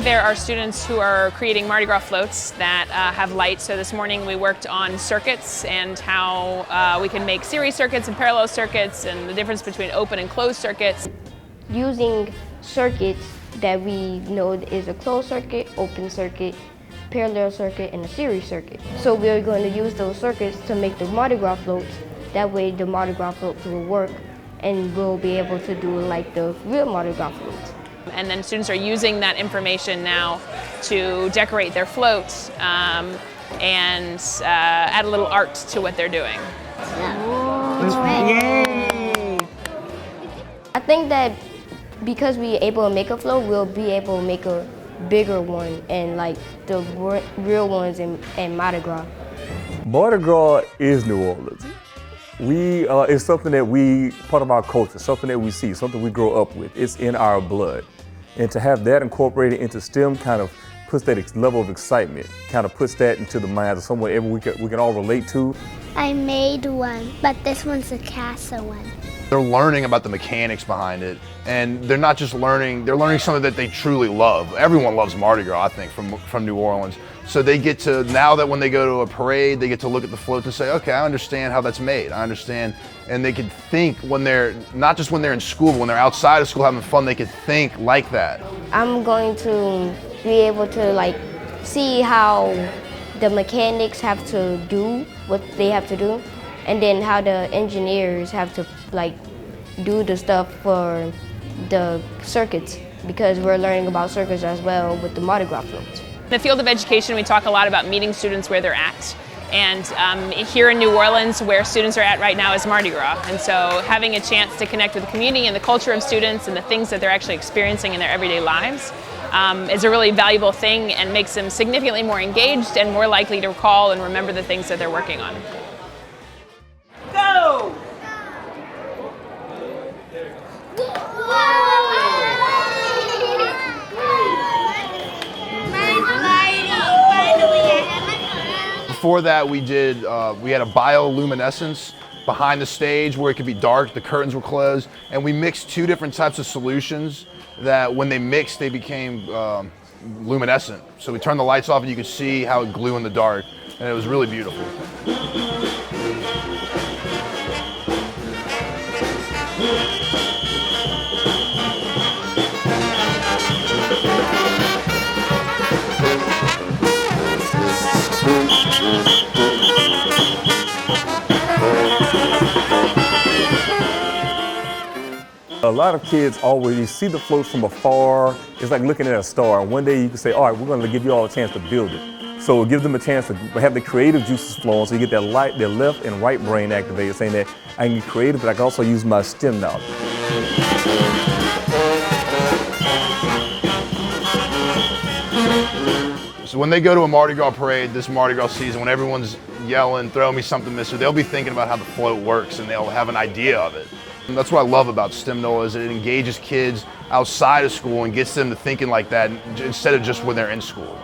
there are students who are creating Mardi Gras floats that have lights. So this morning we worked on circuits and how we can make series circuits and parallel circuits and the difference between open and closed circuits. Using circuits that we know is a closed circuit, open circuit, parallel circuit, and a series circuit. So we're going to use those circuits to make the Mardi Gras floats. That way the Mardi Gras floats will work and we'll be able to do like the real Mardi Gras floats. And then students are using that information now to decorate their floats and add a little art to what they're doing. Yay! I think that because we're able to make a float, we'll be able to make a bigger one and like the real ones in Mardi Gras. Mardi Gras is New Orleans. It's something that part of our culture, something that we see, something we grow up with. It's in our blood. And to have that incorporated into STEM kind of puts that level of excitement, kind of puts that into the minds of someone we can all relate to. I made one, but this one's a castle one. They're learning about the mechanics behind it, and they're not just learning, they're learning something that they truly love. Everyone loves Mardi Gras, I think, from New Orleans. So they get to, now that when they go to a parade, they get to look at the floats and say, okay, I understand how that's made, I understand. And they can think when they're, not just when they're in school, but when they're outside of school having fun, they can think like that. I'm going to be able to like see how the mechanics have to do what they have to do, and then how the engineers have to like do the stuff for the circuits, because we're learning about circuits as well with the Mardi Gras floats. In the field of education, we talk a lot about meeting students where they're at. And here in New Orleans, where students are at right now is Mardi Gras. And so having a chance to connect with the community and the culture of students and the things that they're actually experiencing in their everyday lives is a really valuable thing and makes them significantly more engaged and more likely to recall and remember the things that they're working on. Go! Before that, we had a bioluminescence behind the stage where it could be dark, the curtains were closed, and we mixed two different types of solutions that when they mixed, they became luminescent. So we turned the lights off and you could see how it glue in the dark, and it was really beautiful. A lot of kids always see the floats from afar. It's like looking at a star. And one day you can say, all right, we're going to give you all a chance to build it. So it gives them a chance to have the creative juices flowing, so you get their left and right brain activated, saying that I can be creative, but I can also use my STEM knowledge. So when they go to a Mardi Gras parade this Mardi Gras season, when everyone's yelling, throw me something, mister, they'll be thinking about how the float works and they'll have an idea of it. And that's what I love about STEM NOLA, is it engages kids outside of school and gets them to thinking like that instead of just when they're in school.